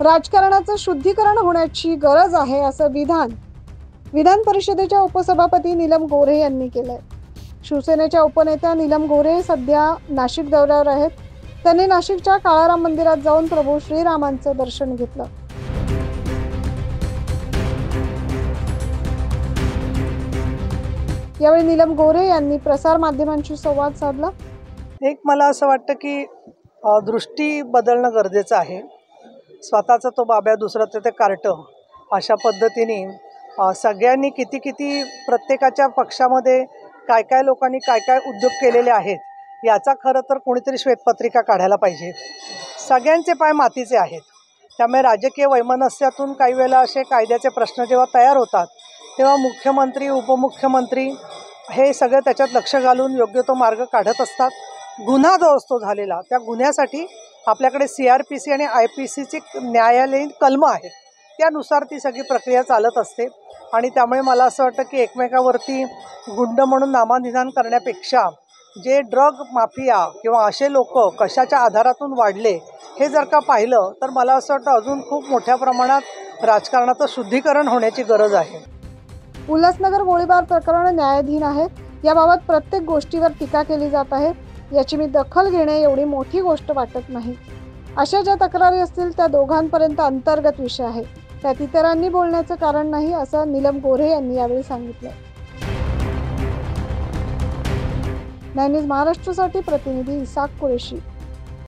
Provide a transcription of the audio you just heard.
राजकारणाचं शुद्धीकरण होण्याची गरज आहे असं विधान परिषदेच्या उपसभापती नीलम गोऱ्हे यांनी केलंय। शिवसेनेच्या उपनेत्या नीलम गोऱ्हे सध्या नाशिक दौऱ्यावर आहेत। त्यांनी नाशिकच्या काळाराम मंदिरात जाऊन प्रभू श्रीरामांचं दर्शन घेतलं। यावेळी नीलम गोऱ्हे यांनी प्रसार माध्यमांशी संवाद साधला। एक मला असं वाटतं की दृष्टी बदलणं गरजेचं आहे। स्वतःचा तो बाब्या दुसरं ते कार्टं अशा पद्धतीने सगळ्यांनी किती प्रत्येकाच्या पक्षामध्ये काय लोकांनी काय उद्योग केलेले आहेत याचा खरं तर कोणीतरी श्वेतपत्रिका काढायला पाहिजे। सगळ्यांचे पाय मातीचे आहेत, त्यामुळे राजकीय वैमनस्यातून काही वेळेला असे कायद्याचे प्रश्न जेव्हा तयार होतात तेव्हा मुख्यमंत्री उपमुख्यमंत्री हे सगळं त्याच्यात लक्ष घालून योग्य तो मार्ग काढत असतात। गुन्हा जो असतो झालेला त्या गुन्ह्यासाठी आपल्याकडे CRPC आणि IPCची न्यायालयीन कलमं आहेत, त्यानुसार ती सगळी प्रक्रिया चालत असते। आणि त्यामुळे मला असं वाटतं की एकमेकावरती गुंड म्हणून नामानिधान करण्यापेक्षा जे ड्रग माफिया किंवा असे लोक कशाच्या आधारातून वाढले हे जर का पाहिलं तर मला असं वाटतं अजून खूप मोठ्या प्रमाणात राजकारणाचं शुद्धीकरण होण्याची गरज आहे। उल्हासनगर गोळीबार प्रकरण न्यायाधीन आहे। याबाबत प्रत्येक गोष्टीवर टीका केली जात आहे। याची मी दखल घेणे एवढी मोठी गोष्ट वाटत नाही। अशा ज्या तक्रारी असतील त्या दोघांपर्यंत अंतर्गत विषय आहे, त्यात इतरांनी बोलण्याचं कारण नाही असं नीलम गोऱ्हे यांनी यावेळी सांगितलं। नाइन न्यूज महाराष्ट्रासाठी प्रतिनिधी इसाक कुरेशी।